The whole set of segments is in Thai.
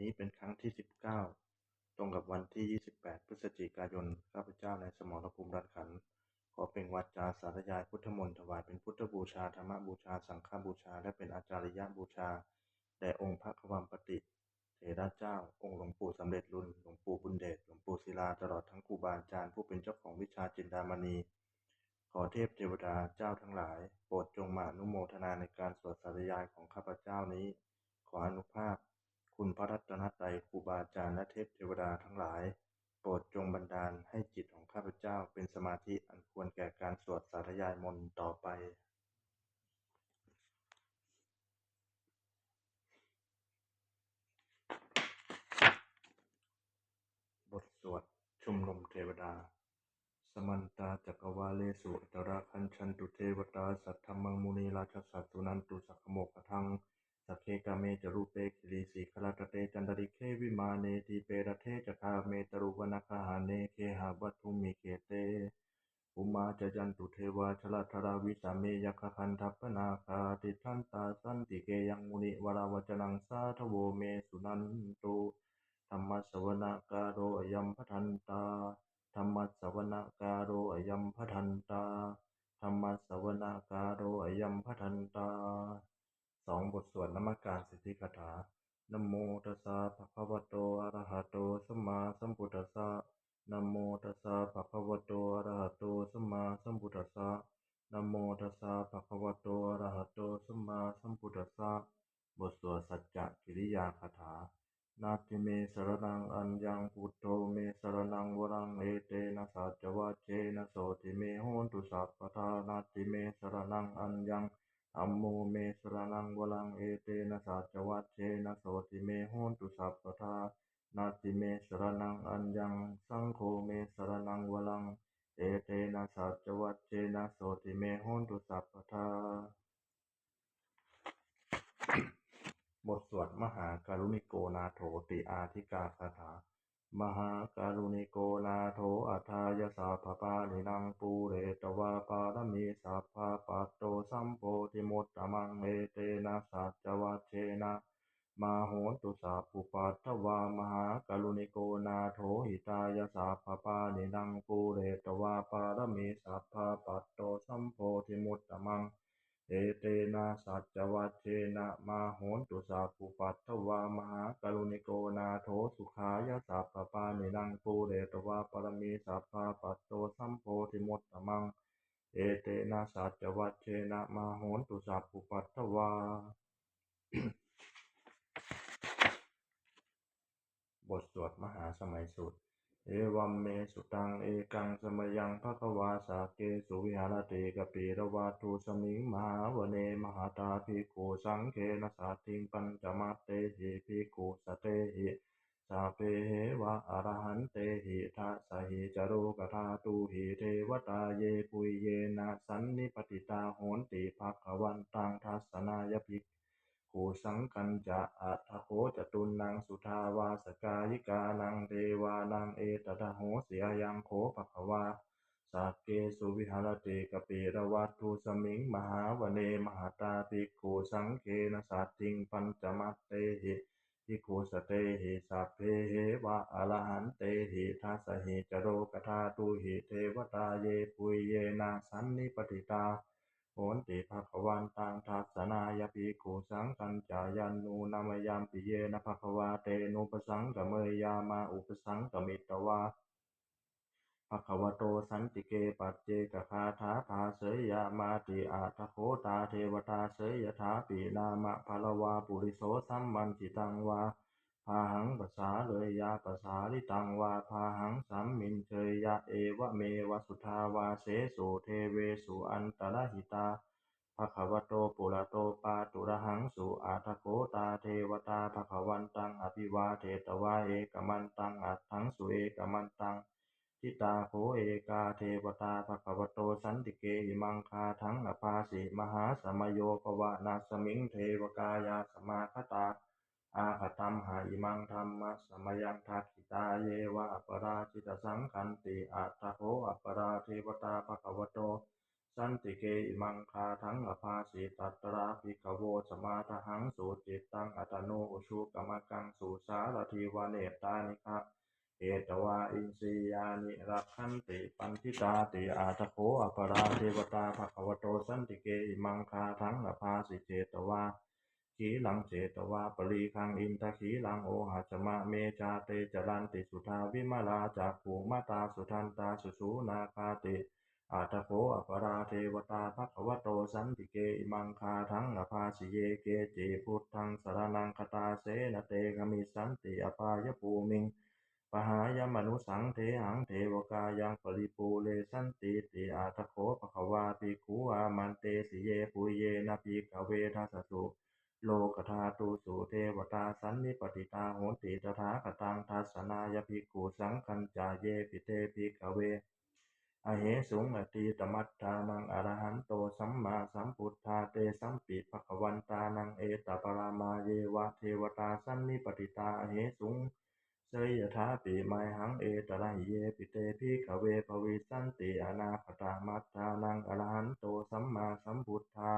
นี้เป็นครั้งที่ 19 ตรงกับวันที่ 28 พฤศจิกายน ข้าพเจ้าในสมรภูมิรัตขันธ์ขอเปล่งวาจาสาธยายพุทธมนต์ถวายเป็นพุทธบูชา ธรรมบูชา สังฆบูชา และเป็นอาจาริยบูชาแด่องค์พระควมปติเถระเจ้า องค์หลวงปู่สำเร็จรุ่น หลวงปู่บุญเดช หลวงปู่ศิลา ตลอดทั้งครูบาอาจารย์ผู้เป็นเจ้าของวิชาจินดามณี ขอเทพเทวดาเจ้าทั้งหลายโปรดจงมาอนุโมทนาในการสวดสาธยายของข้าพเจ้านี้ ขออนุภาพคุณพระรัตนตรัยครูบาอาจารย์และเทพเทวดาทั้งหลายโปรดจงบันดาลให้จิตของข้าพเจ้าเป็นสมาธิอันควรแก่การสวดสาธยายมนต์ต่อไปบทสวดชุมนุมเทวดาสมันตาจักรวาเลสุอัตราคัญชันตุเทวตาสัทธมังมุนีราชสัตตุนันตุสักขโมกทังสักเคกาเมจรูปเปคิริสีคลาตเตจันตริเควิมาเนทีเปรเทจคาเมตรุวนาคาหาเนเคหาวัตถุมิเกเตอุมาจยันตุเทวาชลธราวิสาเมยคคันทัปนาคาติทันตาสันติเกยังมุนิวราวจนังสาทโวเมสุนันตุธรรมสวนาการโรยัมพทันตาธรรมสวนาการโรยัมพทันตาธรรมสวนาการโรยัมพทันตาบทสวดนมัสการสิทธิคาถานะโมตัสสะภะคะวะโตอะระหะโตสัมมาสัมพุทธัสสะนะโมตัสสะภะคะวะโตอะระหะโตสัมมาสัมพุทธัสสะนะโมตัสสะภะคะวะโตอะระหะโตสัมมาสัมพุทธัสสะบทสวดสัจจกิริยาคาถานาทิเมสรนังอัญญังพุทโธเมสรนังวรังเอเตนะสัจวัชเชนะโสติเมโหนตุสัพพทานาทิเมสรนังอัญญังธัมโมเมสรนังวรังเอเตนะสัจวัชเชนะโสติเมโหนตุสัพพทานาทิเมสรนังอัญญังสังโฆเมสรนังวรังเอเตนะสัจวัชเชนะโสติเมโหนตุสัพพทาบทสวดมหาการุณิโกนาโถติอาธิกาคาถามหาการุณิโกนาโถอัฏฐายสาภปานินังปูเรตวาปารมีสัพพะปัตโตสัมโพธิมุตตมังเอเตนะสัจวัชเชนะมาโหนตุสัพพุปัตถวามหาการุณิโกนาโถหิตายสัพพปานินังปูเรตวาปารมีสัพพะปัตโตสัมโพธิมุตตมังเอเตนะสัจวัชเชนะมาโหนตุสัพพุปัตถวามหาการุณิโกนาโถสุขายะสัพพปานินังปูเรตวาปรมีสัพพะปัตโตสัมโพธิมุตตมังเอเตนะสัจวัชเชนะมาโหนตุสัพพุปัตถวา บทสวดมหาสมัยสูตรเอวัมเมสุตังเอกังสมยังภควาสาเกสุวิหารติกปิระวาทุสมิงมหาวเนมหาตาภิกขุสังเคนะสาติงปัญจมัตเตหิภิกขุสเตหิสาเพเหวะอรหันเตหิทัสสหิจโรกธาตุหิเทวตาเยปุยเยนะสันนิปติตาโหนติภควันตังทัสสนายภิกขุสังคัญจะอัตถโคจตุนังสุทาวาสกายิกานังเทวานังเอตตะโหเสียยังโคภควาสักเกสุวิหารติกปิระวัตถุสมิงมหาวเนมหาตาภิกขุสังเคนะสัตติงปัญจมัตเตหิภิกขุสเตหิสัพเพเหวะอรหันเตหิทัสสหิจโรกธาตุหิเทวตาเยปุยเยนะสันนิปติตาโหนติภควันตังทัสสนายภิกขุสังคัญจายันนูนามยามปิเยนะภควาเตนุปสังกเมยามาอุปสังกมิตวาภควโตสันติเกปัจเจกคาถาภาเสยยามาติอาทโคตาเทวตาเสยยถาปีนามะภลวาปุริโสสัมมันจิตังวาพาหังภาษาเลยยาภาษาลิตังวาพาหังสัมมินเชยยะเอวะเมวะสุทาวาเสสุเทเวสุอันตรหิตาภควโตปุระโตปาตุระหังสุอาทโคตาเทวตาภควันตังอภิวาเทตวาเอกมันตังอัตถังสุเอกมันตังทิตาโคเอกาเทวตาภควโตสันติเกหิมังคาทังอภาสิมหาสมโยปวะนาสมิงเทวกายาสมาคตาอาคตัมหาอิมังธรรมะสมยังทักขิตาเยวะอปราชิตสังคันติอัตถโคอปราเทวตาภควโต สันติเกอิมังคาทังอภาสิตัตระภิกขโวสมาทหังสุจิตตังอัตโนอุชุกรรมกังสุสารทีวเนตานิคะเอตวาอินทรียานิรักขันติปันทิตาติอาตโคอปราเทวตาภควโตสันติเกอิมังคาทังอภาสิเจตวาขีลังเจตวาปรีคังอินทขีลังโอหัจมะเมจาเตจรันติสุทาวิมาลาจากภูมาตาสุทันตาสุสูนาคาติอาตโคอปราเทวตาภควโตสันติเกอิมังคาทังอภาสิเยเกจิพุทธังสรนังคตาเสนเตกมิสันติอปายภูมิงปหายมนุสังเทหังเทวกายังปริปูเลสันติติอาตโคภควาภิกขุอามันเตสิเยปุยเยนะภิกขเวทัสสุโลกธาตุสุเทวตาสันนิปติตาโหติตถาคตังทัสสนายภิกขุสังคัญจาเยปิเตภิกขเวอเหสุงอตีตมัตตานังอรหันโตสัมมาสัมพุทธาเตสัมปิภควันตานังเอตปรามาเยวะเทวตาสันนิปติตาอเหสุงเสยยถาปิไมหังเอตระหิเยปิเตภิกขเวภวิสันติอนาคตามัตตานังอรหันโตสัมมาสัมพุทธา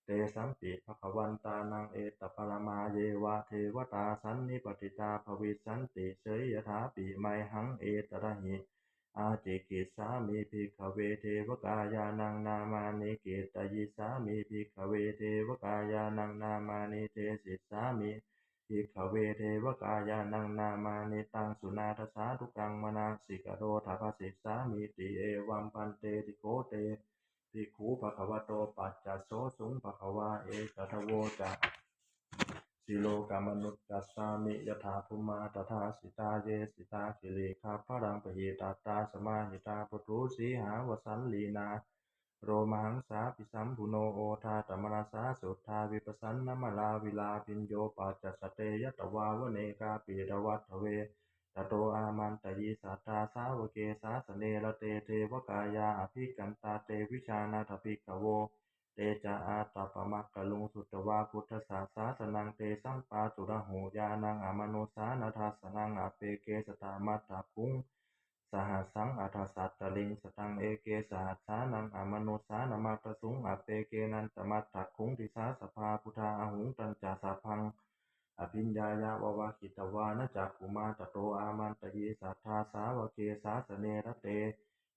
เตสัมปิภควันตานังเอตปรมาเยวะเทวตาสันนิปติตาภวิสันติเสยยถาปิไมหังเอตระหิอาจิกิสามีภิกขเวเทวกายานังนามานิเกตยิสามีภิกขเวเทวกายานังนามานิเทศิสามิภิกขเวเทวกายานังนามานิตังสุนาทสาทุกังมนาสิกโรทาภสิสามิติเอวัมปันเตติโกเตภิกขุภควโตปัจจโสสุงภควาเอกทโวจะสิโลกามนุตตัสสามิยถาภูมาตถาสิตาเยสิตาคิริคาพรังปหิตาตาสมาหิตาปุถุสีหาวสันลีนาโรมังสาปิสัมพุโนโอทาตมนาสาสุทธาวิปสันนมลาวิลาปิญโยปัจจสเตยตวาวเนกาปีดวัตเวตโตอามันตยิสัทธาสาวเกสาสเนระเตเทวกายาอภิกันตาเตวิชานาถปิกโวเตจาอาตาปมักกะลุงสุตวาพุทธศาสาสนังเตสังปาสุระโหยานังอมโนสานาทัสนังอเปเกสตามัตถคุงสหัสสังอัฏฐสัตตลิงสตังเอเกสหัสสานังอมโนสานามัตตสุงอเปเกนันตมัตถคุงทิสาสภาพุทธาอหุงตัญจาสาพังอภิญญายาววาคิตวานะจักขุมาตโตอามันตยิสัทธาสาวเกสาสเนระเต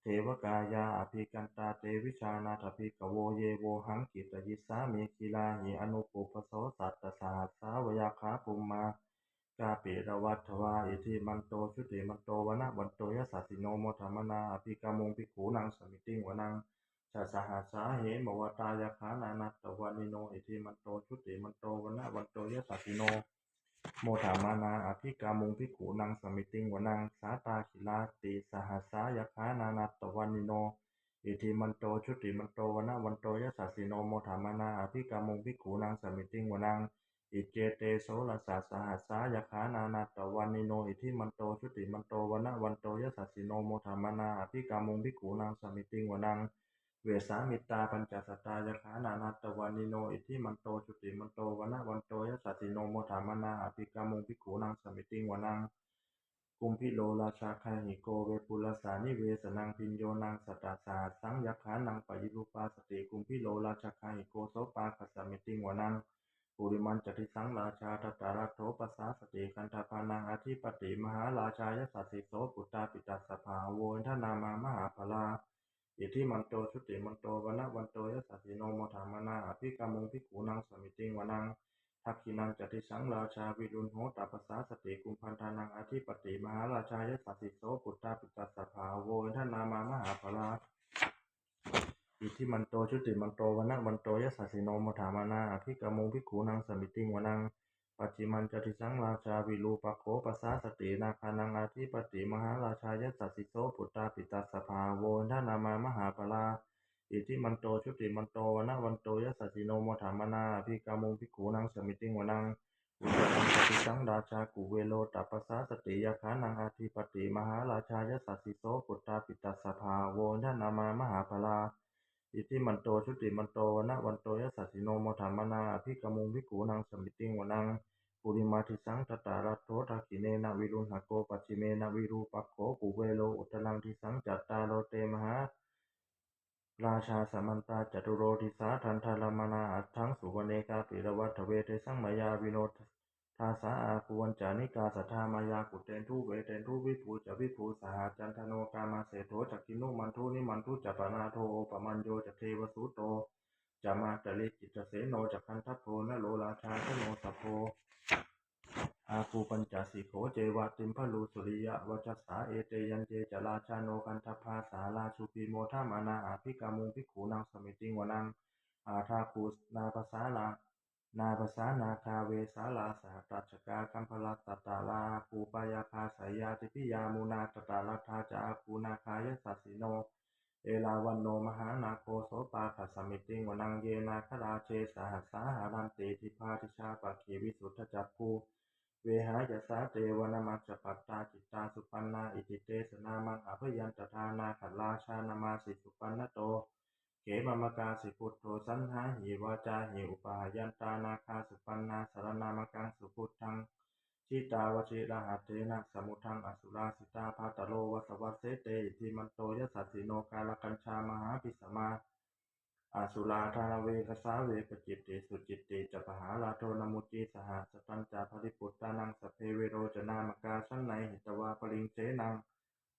เทวกายาอภิกันตาเตวิชานาถภิกโวเยโวหังกิตยิสามิคิลาหิอนุปุปโสสัตตสหัสสาวยาคาปุมมากาปิระวัตถวาอิทิมันโตชุติมันโตวนะวันโตยสัสสิโนโมธรรมนาอภิกามุงภิกขุนังสมิติงวนังชาสหัสสาเหมวตายาคานานัตตวานิโนอิทิมันโตชุติมันโตวนะวันโตยสัสสิโนโมถามานาอภิกามุงภิกขุนังสมิติงวนังสาตาคิลาติสหัสสายคานานัตตวานิโนอิทิมันโตชุติมันโตวนะวันโตยสัสสิโนโมถามานาอภิกามุงภิกขุนังสมิติงวนังอิเจเตโสรสาสหัสสายคานานาตวานิโนอิทิมันโตชุติมันโตวนะวันโตยสัสสิโนโมถามานาอภิกามุงภิกขุนังสมิติงวนังเวสามิตาปัญจสัตตายคานานัตตวานิโนอิทิมันโตชุติมันโตวนะวันโตยสัสสิโนโมถามานาอภิกามุงภิกขุนังสมิติงวนังกุมพิโลราชาคาหิโกเวปุลสานิเวสนังพิญโยนังสัตตาสาสังยักขานังปยิรูปาสติกุมพิโลราชาคาหิโกโสปาคัสสมิติงวนังปุริมันจติสังราชาตตารัตโถปัสสาสติคันธพานังอธิปติมหาราชายสัสสิโสปุตตาปิตัสสภาโวนทนามามหาภลาอิทิมันโตชุติมันโตวนะวันโตยสัสสิโนโมถามานาอภิกามุงภิกขุนังสมิติงวนังทักขินังจติสังราชาวิรุณโหตปัสสาสติกุมพันธานังอธิปติมหาราชายสัสสิโสปุตตาปิตัสสภาโวนทนามามหาภลาอิทิมันโตชุติมันโตวนะวันโตยสัสสิโนโมถามานาอภิกามุงภิกขุนังสมิติงวนังปัจจิมันจติสังราชาวิรูปัคโขปัสสาสตินาคานังอธิปติมหาราชายสัสสิโสปุตตาปิตัสสภาโวนทนามามหาภลาอิทิมันโตชุติมันโตวนะวันโตยสัสสิโนโมถามานาอภิกามุงภิกขุนังสมิติงวนังอุตตังปฏิสังราชากุเวโลตัปปสาสติยาขานังอธิปติมหาราชายสัสสิโสปุตตาปิตัสสภาโวนทนามามหาภลาอิทิมันโตชุติมันโตวนะวันโตยสัสสิโนโมทัมมนาอภิกมุงภิกขุนังสมิติงวนังปุริมาทิสังตตารัตโถทักขิเนนะวิรุณหโกปัจฉิเมนะวิรูปัคโขกุเวโลอุตลังทิสังจัตตาโรเตมหา ราชาสมันตาจตุโรทิสาทันทารมนาอัตถังสุวรรณเนกาปิรวัตเวเทสังมายาวิโนทาสาอากุวันจานิกาสัทธามายากุเตนทุเวเตนทุวิภูจะวิภูสหจันทโนกามาเสโถจักกินุมันทุนิมันทุจัปนาโทปมัญโยจะเทวสุโตจะมาตลิจิตเสโนจักขันทัพโพนโลราชาทโนสัพโพอาคูปัญจสิโขเจวะติมพลูสุริยะวัจสาเอเตยันเจจราชาโนกันทภาสาลาชุปีโมทามานาอาภิกามุงภิกขูนางสมิติงวนังอาทาคูนาภาษาลานาภาษานาคาเวสาลาสหตัจกากัมพลัตตตาลาภูปายาคาสายาติพิยามุนาตตาลัทธาจาคูนาคายสัสสิโนเอลาวันโนมหานาโคโสปาขัสมิติงวนังเยนาคราเชสหัสสาหารันติทิพาทิชาปะขีวิสุทธจักคูเวหายสาเตวนามัจจปัตตาจิตตาสุปันนาอิติเตสนามังอภยันตทานาขัลลาชานามาสิสุปันนโตเขมมกาสิพุทโธสันหาหิวาจาหิอุปายันตานาคาสุปันนาสารนามกังสุพุทธังชิตาวชิระหัตเถนะสมุทังอสุราสิตาภาตโลวัสวัสเสเตอิทิมันโตยสัสสิโนกาลกัญชามหาปิสมาอาสุราธารเวกสาเวกจิตติสุจิตติจัปหาลาโทนมุจีสหสตัญจาภริปุตตานังสเพเวโรจนามกาสันไนหิตวาปริงเสนัง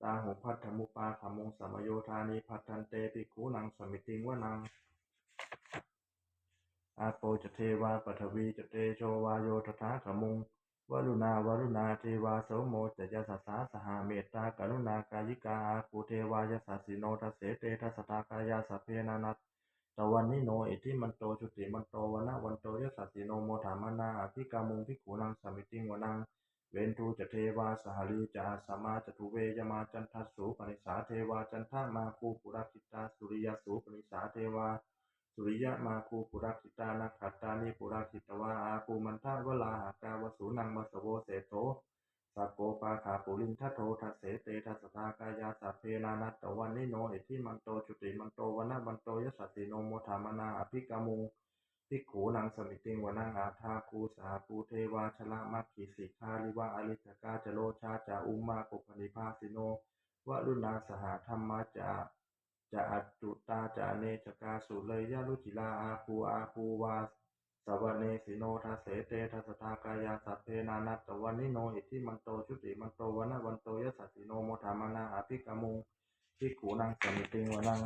ตาหุพัทธมุปาขมุงสมโยธานีพัทธันเตปิคูนังสมิติงวนังอาโปจเทวาปฐวีจเตโชวาโยทถาขมุงวรุณาวรุณาเทวาโสโมจยสัสสาสหาเมตตากรุณากายิกาอาคูเทวายสัสสิโนทัสเสเตทัสสตากายาสัพเพนานัตตวันนิโนอิทิมันโตชุติมันโตวนะวันโตยสัสสิโนโมถามานาอภิกามุงภิกขุนังสมิติงวนังเวนทูจเทวาสหลีจาสมาจตุเวยมาจันทัสสูปนิสาเทวาจันทามาคูปุราคิตาสุริยสูปนิสาเทวาสุริยะมาคูปุราคิตานักขัตตานิปุราคิตวาอาคูมันทาวลาหากาวสูนังวสโวเสโตสัพโปปาขาปุรินทัโททัสเสเตทัสสทากายาสัพเพนานัตตวันนิโนอิทิมันโตจุติมันโตวนะมันโตยสัสสิโนโมธามนาอภิกามุงภิกขุนังสมิติงวนังอาทาคูสาภูเทวาชละมัคคิสิกาลิวะอริสกาจโลชาจาอุมมาปุปนิภาสิโนวรุณาสหธรรมาจะอัจจุตาจะเนจกาสุเลยยะรุจิลาอาคูวาสวเนสิโนทัสเสเตทัสสทากายาสัพเพนานัตตวันนิโนอิทิมันโตชุติมันโตวนะวันโตยสัสสิโนโมธามานาอภิกามุงภิกขุนังสมิติงวนัง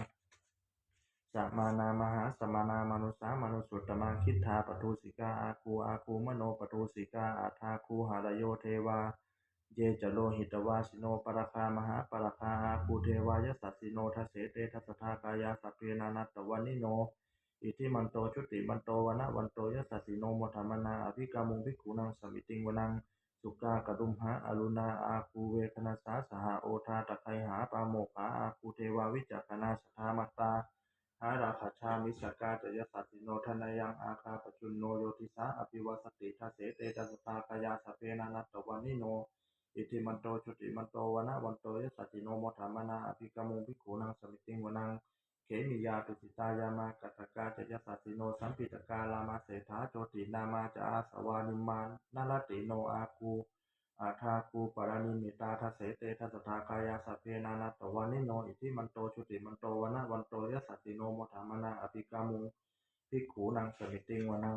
สัมมานามหาสมานามนุสามนุสุตตมังคิทธาปทุสิกาอาคูมโนปทุสิกาอาทาคูหารโยเทวาเยจโลหิตวาสิโนปรคามหาปรคาอาคูเทวายสัสสิโนทัสเสเตทัสสทากายาสัพเพนานัตตวันนิโนอิทิมันโตชุติมันโตวนะวันโตยสัสสิโนโมธามนาอภิกามุงภิกขุนังสมิติงวนังสุกากรุมหาอรุณาอาคูเวคณาสาสหโอทาตะไคหาปาโมขาอาคูเทวาวิจักนาสทามัตตาหาราคาชามิสกาจยสัสสิโนทนายังอาคาปจุนโนโยติสาอภิวัสติทัสเสเตตัสตากายาสเพนานัตตวันนิโนอิทิมันโตชุติมันโตวนะวันโตยสัสสิโนโมธามนาอภิกามุงภิกขุนังสมิติงวนังเขมิยาตุสิตายามากัตกาจยสัสสิโนสัมปิตกาลามาเสถาโจตินามาจาอาสวานิมานนาลติโนอาคูอาทาคูปรานิมิตาทัสเสเตทัสสทากายาสัพเพนานัตตวันนิโนอิทิมันโตชุติมันโตวนะวันโตยสัสสิโนโมธามนาอภิกามุงภิกขุนังสมิติงวนัง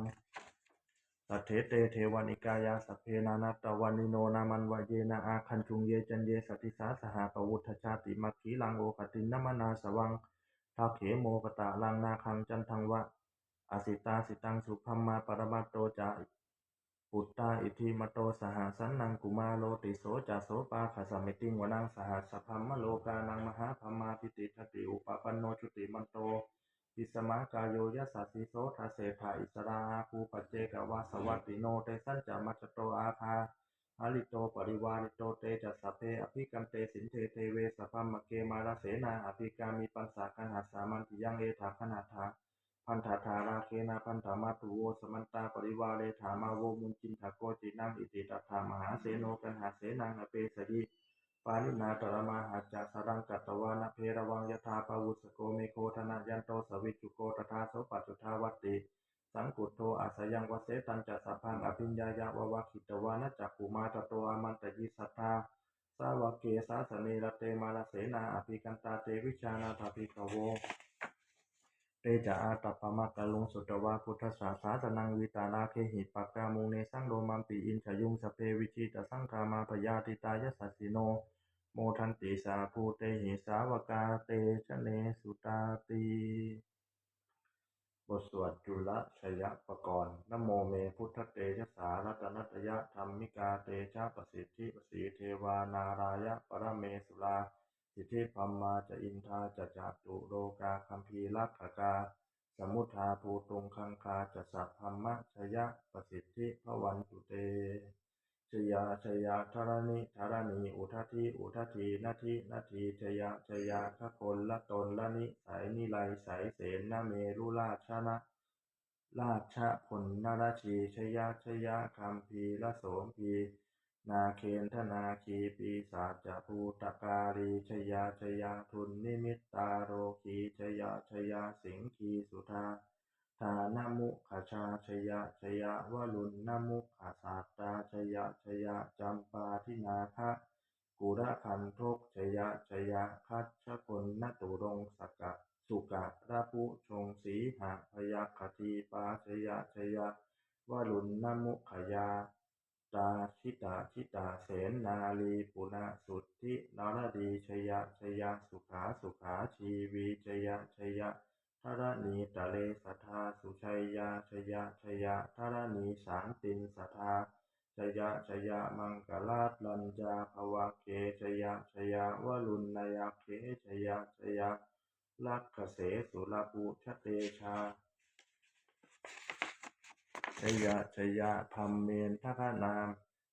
สัทเถเตเทวานิกายาสัพเพนานัตตวันนิโนนามันวะเยนะอาคันจุงเยจันเยสติสาสหปวุฒชาติมัคคีลังโอคตินนมนาสวังทักเขโมกตะลังนาคังจันทังวะอสิตาสิตังสุพัมมาปรมัตโตจาปุตตาอิทิมโตสหสันนังกุมาโลติโสจะโสปาขสมิติงวนังสหัสพัมมโลกานังมหาพัมมาพิติทติอุปปันโนชุติมันโตปิสมากายโยยสัสสิโสทัสเสถาอิสราภูปัจเจกวาสวัตติโนเตสัญจามัจโตอาภาหาลิโตปริวาริโตเตจัสสเพอภิกันเตสินเทเทเวสพัมมเกมาลเสนาอภิกามิปัสสะกันหัสสามันติยังเอถาคณาถาพันธาธาราเคนาพันธามาตุโวสมันตาปริวาเรถามาโวมุนจินทโกจินังอิติตัฏฐามหาเสโนกันหาเสนังอเปสดิปาลินาตระมาหัจจสรังกัตตวานะเพระวังยถาปวุสโกเมโคธนายันโตสวิจุโกตถาโสปัจจุทาวัตติสังกุโทอาสยังวเสตันจัสสะพังอภิญญายาววะขิตวานะจักขุมาตโตอามันตยิสัทธาสาวกเกสาสเนรเตมาลเสนาอภิกันตาเตวิชานาภาภิกขโว จะอาตัปปะมะกะลุงสุตวาพุทธสาสานังวิตานาเคหิปักกามุเนสังโดมัมปีอินชยุงสเพวิชิตสังคามาพยาติตายสัสสิโนโมทันติสาภูเตหิสาวกาเตชะเนสุตาติบทสวดจุลชยปกรณ์นะโมเมพุทธเตชะสารัตนัตยะธรรมิกาเตชะประสิทธิประสีเทวานารายะปรเมสุลาสิทธิพัมมาจะอินทาจะจตุโลกาคัมภีรักขกาสมุทธาภูตุงคังคาจะสัพพัมมะชยะประสิทธิพวันตุเตชยาชยาธรณิธรณีอุทธิอุทธีนาทีนาทีชยาชยาทะคนละตนละนิสายนิไลสายเสนนาเมรุราชนะราชพลนราชีชยาชยาคัมภีละโสมพีนาเคนธนาคีปีศาจภูตการีชยาชยาทุนนิมิตตาโรคีชยาชยาสิงคีสุธาฐานามุขชาชยะชยะวลุนนามุขสาตาชยะชยะจำปาทินาคะกุระคันทกชยะชยะคัชชพลนตุรงสกะสุกะระพุชงสีหะพยัคคีปาชยะชยะวลุนนามุขยาตาชิตาเสนนาลีปุณสุทธินรดีชยะชยะสุขาชีวีชยะชยะธรณีตะเลสัทธาสุชัยยาชยะชยะธรณีสารตินสัทธาชยะชยะมังกลาลัญจาภวะเคชยะชยะวลุนนายเคชยะชยะลักขเสสุรภูชเตชาชยะชยะพัมเมนทคนาม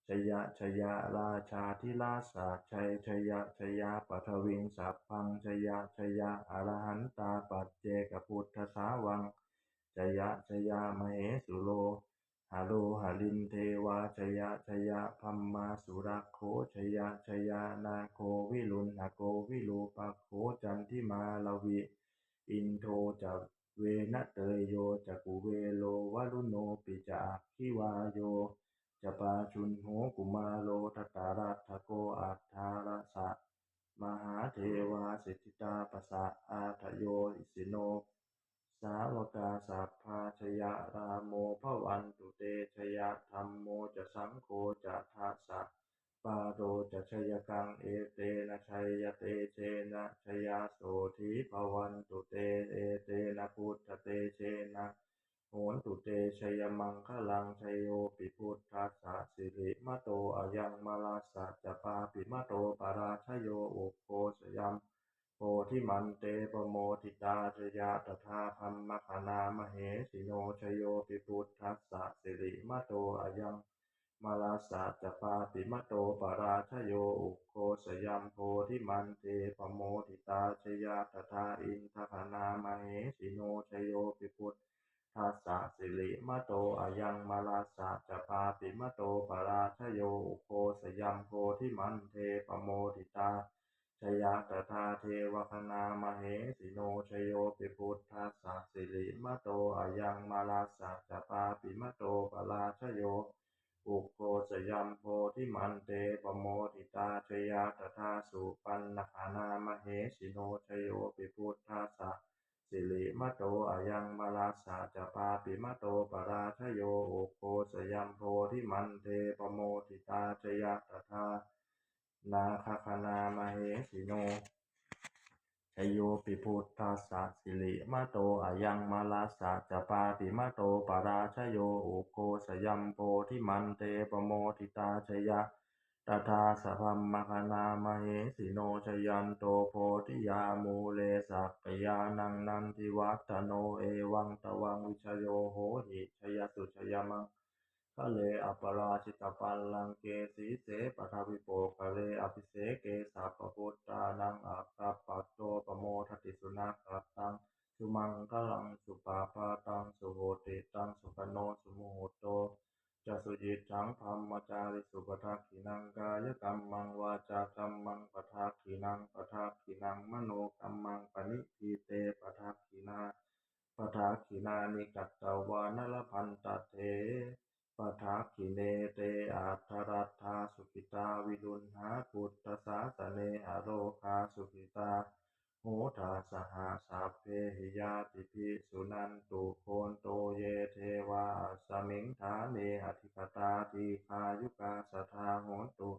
ชยะชยะราชาธิราชาชัยชยะชยะปัทวิงสัพพังชยะชยะอรหันตาปัจเจกพุทธสาวังชยะชยะมเหสุโลหาโลหาลินเทวาชยะชยะพัมมาสุรโคชยะชยะนาโควิลุณหโกวิลูปโคจันทิมาลวิอินโทจะเวนะเตยโยจักุเวโลวลุโนปิจาคิวาโยจะปาชุนโหกุมาโลทัตตารัตถโกอัฏฐารสะมหาเทวาสิทธิตาปสะอาทโยอิสิโนสาวกาสัพพาชยะรามโมภวันตุเตชยะธรรมโมจะสังโฆจะทัสสะปาโรจะชยกังเอเตนะชัยเตเชนะชยาโสธีภวันตุเตเอเตนะพุทธเตเชนะโหนตุเตชยมังคลังชยโยปิพุทธัสสะสิริมะโตอะยังมลาสัจจปาปิมะโตปาราชโยอุโคสยัมโพธิมันเตปโมทิตาชยาตถาธัมมคณามเหสิโนชโยปิพุทธัสสะสิริมะโตอะยังมาลาสาจปาติมะโตปราชโยอุโคสยัมโพธิมันเตปโมทิตาชยาตถาอินทคณามเหสิโนชโยปิพุทธัสสะสิริมะโตอะยังมาลาสาจปาติมะโตปราชโยอุโคสยัมโพธิมันเตปโมทิตาชยาตถาเทวคณามเหสิโนชโยปิพุทธัสสะสิริมะโตอะยังมาลาสาจปาติมะโตปราชโยอุโคสยัมโพธิมันเตปโมทิตาชยาตถาสุปันนคานามเหสิโนชโยปิพุทธัสสะสิริมะโตอะยังมาลาสาจปาปิมะโตปราชโยอุโคสยัมโพธิมันเตปโมทิตาชยาตถานาคคณามเหสิโนชโยปิพุทธัสสะสิริมะโตอะยังมาลาสะจะปาติมะโตปาราชโยอุโกสยัมโพธิมันเตปโมทิตาชยะตถาสัพพมคณามเหสิโนชยันโตโพธิยามูเลสักกยานังนันทิวัฒโนเอวังตวังวิชโยโหหิชยสุชยมังคะเลอปราชิตปัลลังเกสีเสปทวิโปคะเลอภิเสเกสัพพุทธานังอัคคปัตโตปโมทติสุนัขตังสุมังคลังสุปาปาตังสุโหติตังสุปโนสุโมโหโตจะสุจิตังธรรมจาริสุปทักขินังกายกรรมังวาจากรรมังปทักขินังมโนกรรมังปณิทีเตปทักขินานิกัตตวานลพันตเถปทักขิเนเตอัทธรัตถาสุขิตาวิรุณหาพุทธศาสเนอโรคาสุขิตา โหทาสหาสัพเพหิยาติภิสุนันตุโคนโตเยเทวาสมิงฐาเนอธิปตาทีคายุกาสทาโหนตุ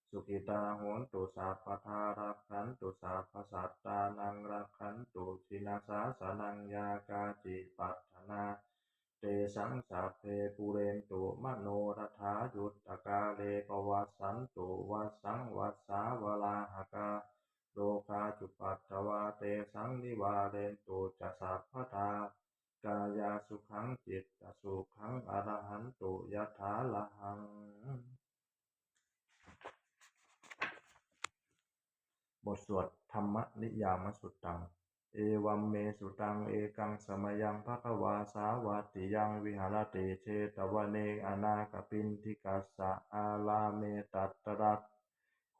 สุขิตาโหนตุสัพพทารักขันตุสัพพสัตตานังรักขันตุชินาสาสนังยากาจิปัฏฐนาเตสังสัพเพปุเรนตุมโนรถายุตตกาเลปวัสสันตุวัสสังวัสสาวลาหกาโลกาจุปัตถวาเตสังนิวาเรนตุจะสัพพทากายาสุขังจิตตสุขังอรหันตุยะถาละหังบทสวดธรรมนิยามสุตตังเอวัมเมสุตังเอกังสมยังภควาสาวัตติยังวิหารติเชตวเนอนาคปินทิกัสสะอาลาเมตัตตรัส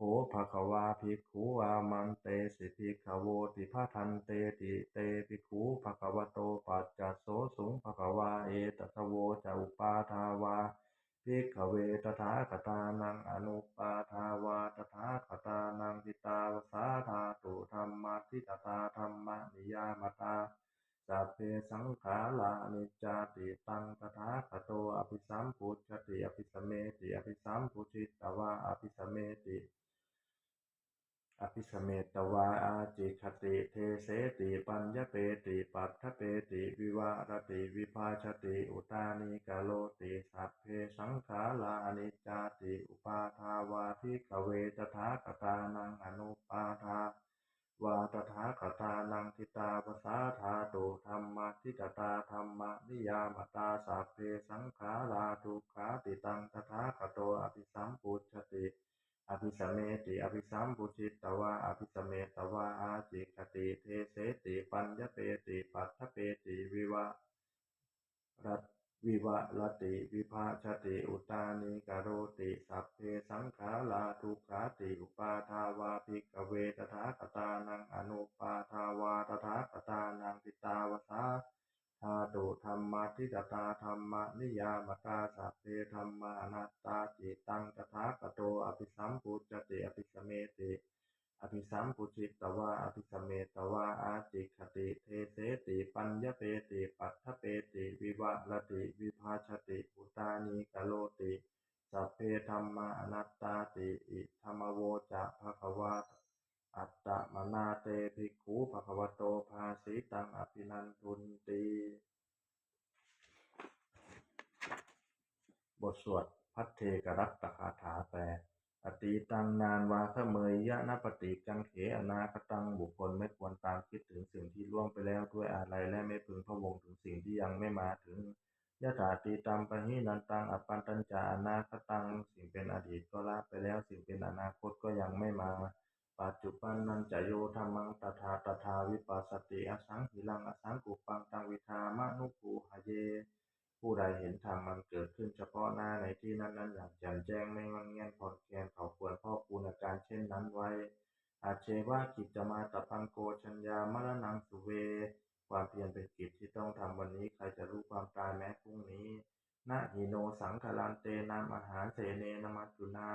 โขภควาภิกขุอามันเตสิภิกขโวติภทันเตติเตภิกขุภควโตปัจจัสโสสุงภควาเอตทโวจะอุปาทาวาภิกขเวตถาคตานังอนุปาทาวาตถาคตานังทิตาวสาธาตุธรรมะทิตตาธรรมนิยามตาสัพเพสังขารานิจจติตังตถาคโตอภิสัมพุทธติอภิสเมติอภิสัมพุทธิตวาอภิสเมติอภิสเมตวาอาจิคติเทเสติปัญญเปติปัฏฐเปติวิวารติวิภาชติอุตานิกาโลติสัพเพสังขารานิจจติอุปาทาวาภิกขเวตถาคตานังอนุปาทาวาตถาคตานังทิตาภสาธาตุธรรมทิตตาธรรมนิยามตาสัพเพสังขาราทุกขาติตังตถาคโตอภิสัมพุทธติอภิสเมติอภิสัมพุชิตวาอภิสเมตวาอาจิคติเทเสติปัญญเปติปัฏฐเปติรัตวิวะรติวิภาชติอุตานิกโรติสัพเพสังขาราทุกขาติอุปาทาวาภิกขเวตถาคตานังอนุปาทาวาตถาคตานังทิตาวสาธาตุธรรมทิตตาธรรมนิยามตาสัพเพธรรมานัตตาจิตังตถาคโตอภิสัมพุทธติอภิสเมติอภิสัมพุชิตวาอภิสเมตวาอาจิคติเทเสติปัญญเปติปัฏฐเปติวิวะรติวิภาชติอุตานิกโลติสัพเพธัมมาอนัตตาติอิธัมมโวจะภควาอัตตมนาเตภิกขุภควโตภาสิตังอภินันทุนติบทสวดพัทเทกรัตตคาถาแปลอตีตังนานวาคะเมยยะนปฏิกังเขอนาคตังบุคคลไม่ควรตามคิดถึงสิ่งที่ล่วงไปแล้วด้วยอะไรและไม่พึงพะวงถึงสิ่งที่ยังไม่มาถึงยะถาตีตัมปะหินันตังอปันตัญจาอนาคตังสิ่งเป็นอดีตก็ละไปแล้วสิ่งเป็นอนาคตก็ยังไม่มาปัจจุบันนันจะโยธรรมังตถาวิปัสสติอสังหิลังอสังกุปังตังวิธามะนุภูหเยผู้ใดเห็นธรรมมันเกิดขึ้นเฉพาะหน้าในที่นั้นๆอย่างแจ่มแจ้งไม่งอนแง่นผ่อนแคลนเขาควรพอกพูนอาการเช่นนั้นไว้อาเชวะกิจจะมาตะพังโกชัญญามรณังสุเวความเพียรเป็นกิจที่ต้องทำวันนี้ใครจะรู้ความตายแม้พรุ่งนี้นะหิโนสังขลันเตนามอาหารเสเนนมัจจุนา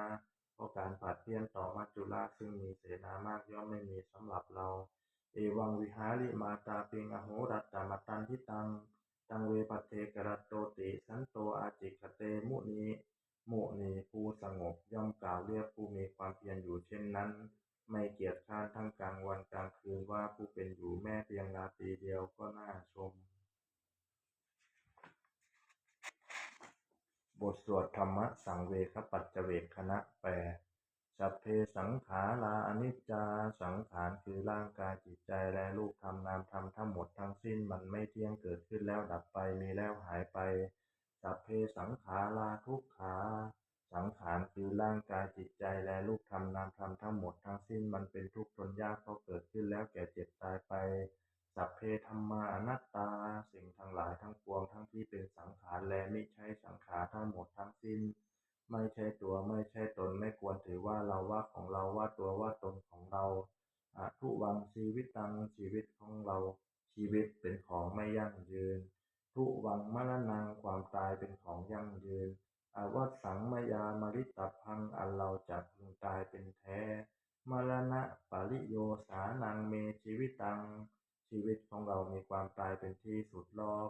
เพราะการผัดเพี้ยนต่อมัจจุราชซึ่งมีเสนามากย่อมไม่มีสำหรับเราเอวังวิหาริมาตาปิงอโหรัตตมตันทิตังตังเวปัตเทกรัตโตติสันโตอาจิคเตมุนีผู้สงบย่อมกล่าวเรียกผู้มีความเพียรอยู่เช่นนั้นไม่เกียจคร้านทั้งกลางวันกลางคืนว่าผู้เป็นอยู่แม้เพียงราตรีเดียวก็น่าชมบทสวดธรรมสังเวคปัจจเวคขณะแปลสัพเพสังขาราอนิจจาสังขารคือร่างกายจิตใจและรูปธรรมนามธรรมทั้งหมดทั้งสิ้นมันไม่เที่ยงเกิดขึ้นแล้วดับไปมีแล้วหายไปสัพเพสังขาราทุกขาสังขารคือร่างกายจิตใจและรูปธรรมนามธรรมทั้งหมดทั้งสิ้นมันเป็นทุกข์ทนยากเพราะเกิดขึ้นแล้วแก่เจ็บตายไปสัพเพธัมมาอนัตตาสิ่งทั้งหลายทั้งปวงทั้งที่เป็นสังขารและมิใช่สังขารทั้งหมดทั้งสิ้นไม่ใช่ตัวไม่ใช่ตนไม่ควรถือว่าเราว่าของเราว่าตัวว่าตนของเราทุวังชีวิตตังชีวิตของเราชีวิตเป็นของไม่ยั่งยืนทุวังมรณังความตายเป็นของยั่งยืนอวัฏสังมยามริตพังอันเราจะพึงตายเป็นแท้ มรณะปริโยสานังเมชีวิตังชีวิตของเรามีความตายเป็นที่สุดรอบ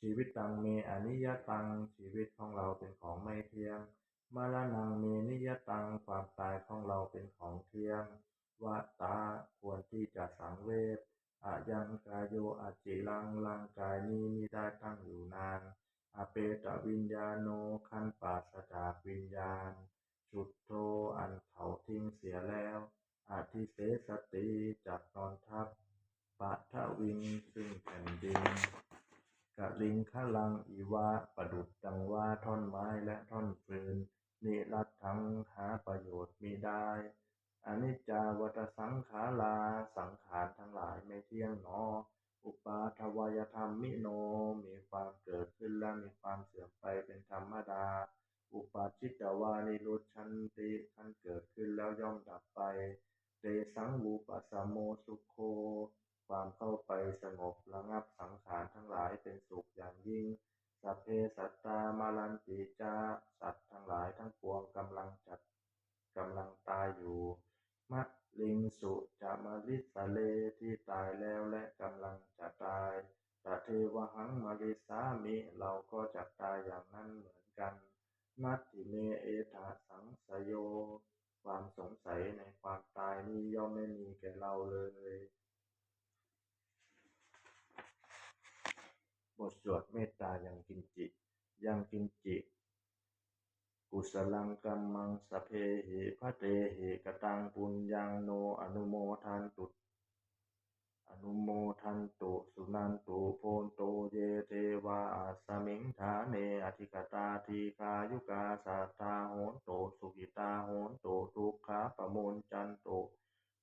ชีวิตตังเมอนิยตังชีวิตของเราเป็นของไม่เที่ยงมรณังเมนิยตังความตายของเราเป็นของเที่ยงวัตตาควรที่จะสังเวชอายังกายโยอาจิลังร่างกายนี้มิได้ตั้งอยู่นานอเปตวิญญาโนขันธ์ปราศจากวิญญาณชุดโทอันเขาทิ้งเสียแล้วอาทิเสสติจักนอนทับปะทวิงซึ่งแผ่นดินกะลิงคะลังอีวะประดุจดังว่าท่อนไม้และท่อนฟืนนิรัตถังหาประโยชน์มิได้อนิจจาวัฏสังขาราสังขารทั้งหลายไม่เที่ยงหนออุปาทวยธรรมมิโนมีความเกิดขึ้นและมีความเสื่อมไปเป็นธรรมดาอุปาชิตวานิรุชันติท่านเกิดขึ้นแล้วย่อมดับไปเตสังวูปัสสโมสุขโคความเข้าไปสงบระงับสังขารทั้งหลายเป็นสุขอย่างยิ่งสัพเพสัตตามารันติจาสัตว์ทั้งหลายทั้งปวงกำลังตายอยู่มะลิงสุจามลิสะเลที่ตายแล้วและกำลังจะตายตเทวหังมาริสามิเราก็จะตายอย่างนั้นเหมือนกันนัตถิเมเอถาสังสโยความสงสัยในความตายนี้ย่อมไม่มีแก่เราเลยบทสวดเมตตายังกินจิยังกินจิกุศลังกัมมังสพเพหิพระเตหิกตังปุญญังโนอนุโมทันตุอนุโมทันตุสุนันตุโพนโตเยเทวาสมิงฐาเนอธิกตาทีคายุกาสัตตาโหนโตสุขิตาโหนโตทุกขาปะโมนจันโต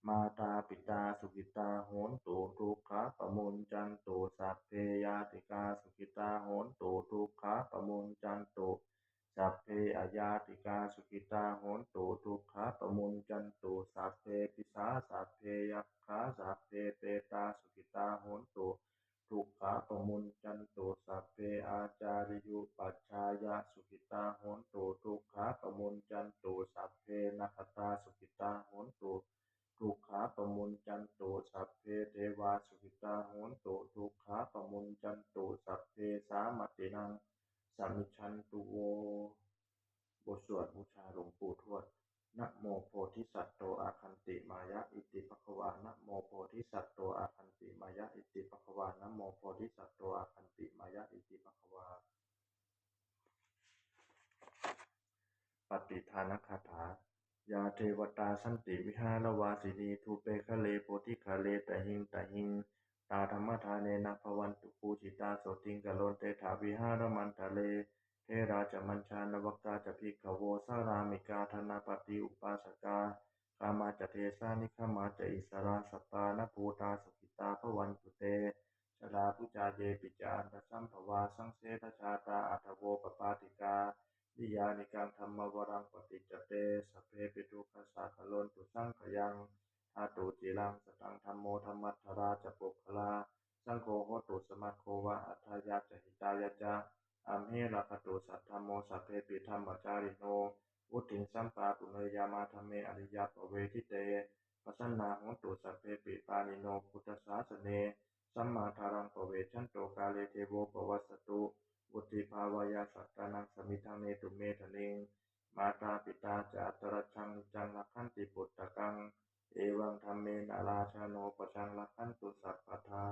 มาตาปิตาสุขิตาโหนโตทุกขาปะโมนจันโตสัพเพยาติกาสุขิตาโหนโตทุกขาปะโมนจันโตสัพเพอยาติกาสุขิตาโหนตุทุกขาปมุญจันตุสัพเพปิสาสัพเพยัคขาสัพเพเปตาสุขิตาโหนตุทุกขาปมุญจันตุสัพเพอาจาริยุปัชฌายะสุขิตาโหนตุทุกขาปมุญจันตุสัพเพนัคตาสุขิตาโหนตุทุกขาปมุญจันตุสัพเพเทวาสุขิตาโหนตุทุกขาปมุญจันตุสัพเพสามตินังสัมมิชันตุโวบทสวดบูชาหลวงปู่ทวดนะโมโพธิสัตว์โตอาคันติมายะอิติภควานะโมโพธิสัตว์โตอาคันติมายะอิติภควานะโมโพธิสัตว์โตอาคันติมายะอิติภควาปฏิทานคาถายาเทวตาสันติวิหารวาสินีทูเปคะเลโพธิคะเลตหิงตหิงตาธรรมทานเนนะภวันตุปูจิตาโสติงกะโลนเตถาวิหารมันทะเลเทราจมัญชานวกาจะพิกขโวสารามิกาธนาปฏิอุปาสกาคามาจะเทสานิคามาจะอิสราสปานภูตาสุขิตาภวันตุเตชลาพุจาเยปิจาอันตสัมภวาสังเสทชาตาอัตโวปปาติกานิยานิกังธรรมวรังปฏิจเตสัพเพปิทุกขสาคโลนตุสังขยังธาตุจิรังสตังธรรมโมธรรมัทธราจะปุคลาสังโฆโหตุสมาโควะอัฏฐายาจะหิตายาจะอัมเหระคตุสัทธโมสัพเพปิธรรมจาริโนวุติงสัมปาปุเนยามาธรรมเมอริยปเวทิเตปัสสนาโหตุสัพเพปิปานิโนพุทธศาสเนสัมมาทารังปเวชันโตกาเลเทโวปวัสสตุวุติภาวายาสัตตานังสมิทังเนตุเมทะเนงมาตาปิตาจาตระชังจังลักขันติปุตตะกังเอวังธรรมเมนาราชาโนปชังลักขันตุสัพพทา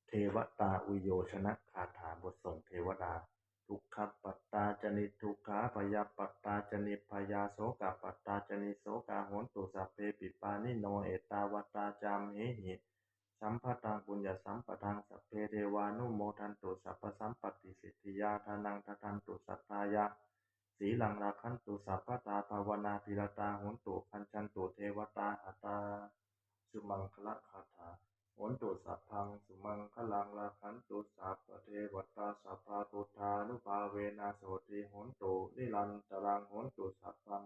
เทวตาอุโยชนะคาถาบทส่งเทวดาทุกขปัตตาจนิทุกขาพยาปัตตาจนิพยาโสกปัตตาจนิโสกาโหนตุสัพเพปิปานิโนเอตาวตาจามเหหิสัมปตังปุญญสัมปทังสัพเพเทวานุโมทันตุสัพพสัมปติสิทธิยาทานังทันตุสัทธายะสีลังราคันตุสัพพตาภาวนาภิรตาโหนตุคัญชันตุเทวตาหตาสุมังคละคาถาโหนตุสัพพังสุมังคลังราคันตุสัพพเทวตาสัพพะพุทธานุภาเวนะโสติโหนตุนิรันตรังโหนตุสัพพัง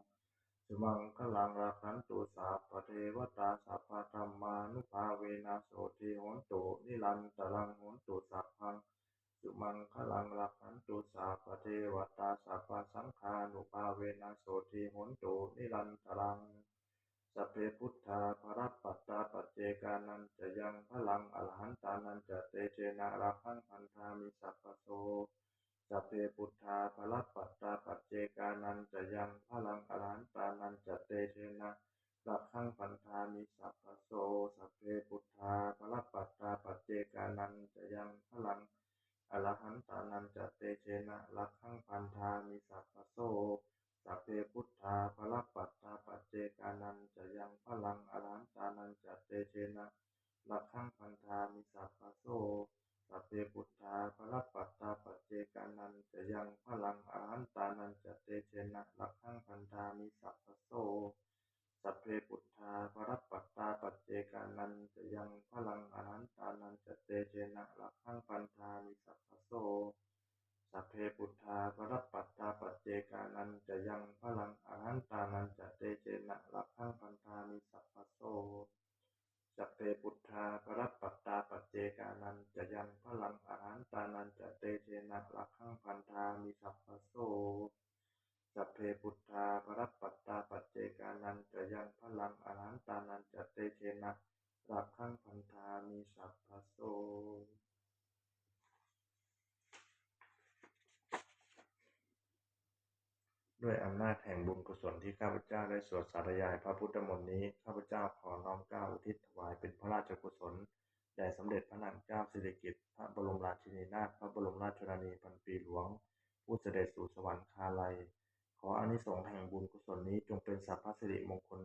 สุมังคลังราคันตุสัพพเทวตาสัพพะธรรมานุภาเวนะโสติโหนตุนิรันตรังโหนตุสัพพัง สุมังคลังรักขันตุสาปเทวตาสัพพสังฆานุภาเวนะโสติโหนตุนิรันตรังสัพเพพุทธาภรัตปัตตาปัจเจกานันจะยังพลังอรหันตานันจะเตเชนะรักขังพันธามิสัพพโสสัพเพพุทธาภรัตปัตตาปัจเจกานันจะยังพลังอรหันตานันจะเตเชนะรักขังพันธามิสัพพโสสัพเพพุทธาภรัตปัตตาปัจเจกานันจะยังพลังอรหันตานันจะเตเชนะรักขังพันธามิสัพพโสสัพเพพุทธาภรัตปัตตาปัจเจกานันจะยังพลังอรหันตานันจะเตเชนะรักขังพันธามิสัพพโสสัพเพพุทธาภรัตปัตตาปัจเจกานันจะยังพลังอรหันตานันจะเตเชนะรักขังพันธามิสัพพโสสัพเพพุทธาภรัตปัตตาปัจเจกานันจะยังพลังอรหันตานันจะเตเชนะรักขังพันธามิสัพพโสสัพเพพุทธาภรัตปัตตาปัจเจกานันจะยังพลังอรหันตานันจะเตเชนะรักขังพันธามิสัพพโสสัพเพพุทธาภรัตปัตตาปัจเจกานันจะยังพลังอรหันตานันจะเตเชนะรักขังพันธามิสัพพโสสัพเพพุทธาภรัตปัตตาปัจเจกานันจะยังพลังอรหันตานันจะเตเชนะรักขังพันธามิสัพพโสด้วยอำนาจแห่งบุญกุศลที่ข้าพเจ้าได้สวดสาธยายพระพุทธมนต์นี้ข้าพเจ้าขอน้อมเกล้าอุทิศถวายเป็นพระราชกุศลแด่สมเด็จพระนางเจ้าสิริกิติ์พระบรมราชินีนาถพระบรมราชชนนีพันปีหลวงผู้เสด็จสู่สวรรคาลัยขออานิสงส์แห่งบุญกุศลนี้จงเป็นสัพพสิริมงคล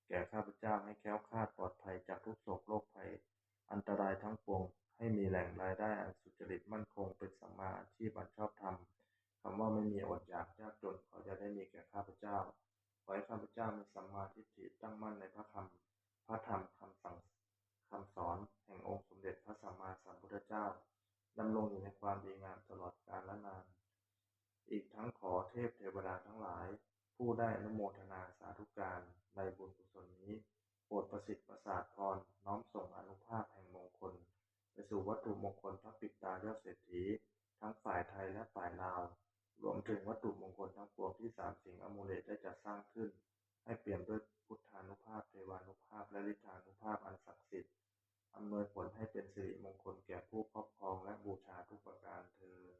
แก่ข้าพเจ้าให้แคล้วคลาดปลอดภัยจากทุกโศกโรคภัยอันตรายทั้งปวงให้มีแหล่งรายได้อันสุจริตมั่นคงเป็นสัมมาอาชีพอันชอบธรรมคำว่าไม่มีอดอยากยากจนขอจะได้มีแก่ข้าพเจ้าขอให้ข้าพเจ้ามีสัมมาทิฏฐิตั้งมั่นในพระธรรมคำสอนแห่งองค์สมเด็จพระสัมมาสัมพุทธเจ้าดำรงอยู่ในความดีงามตลอดกาลและนานอีกทั้งขอเทพเทวดาทั้งหลายผู้ได้อนุโมทนาสาธุการในบุญกุศลนี้โปรดประสิทธิ์ประสาทพรน้อมส่งอานุภาพแห่งมงคลไปสู่วัตถุมงคลพระปิดตายอดเศรษฐีทั้งฝ่ายไทยและฝ่ายลาวรวมถึงวัตถุมงคลทั้งปวงที่สามสิงห์อโมเลได้จัดสร้างขึ้นให้เปี่ยมด้วยพุทธานุภาพเทวานุภาพและฤทธานุภาพอันศักดิ์สิทธิ์อำนวยผลให้เป็นสิริมงคลแก่ผู้ครอบครองและบูชาทุกประการเทอญ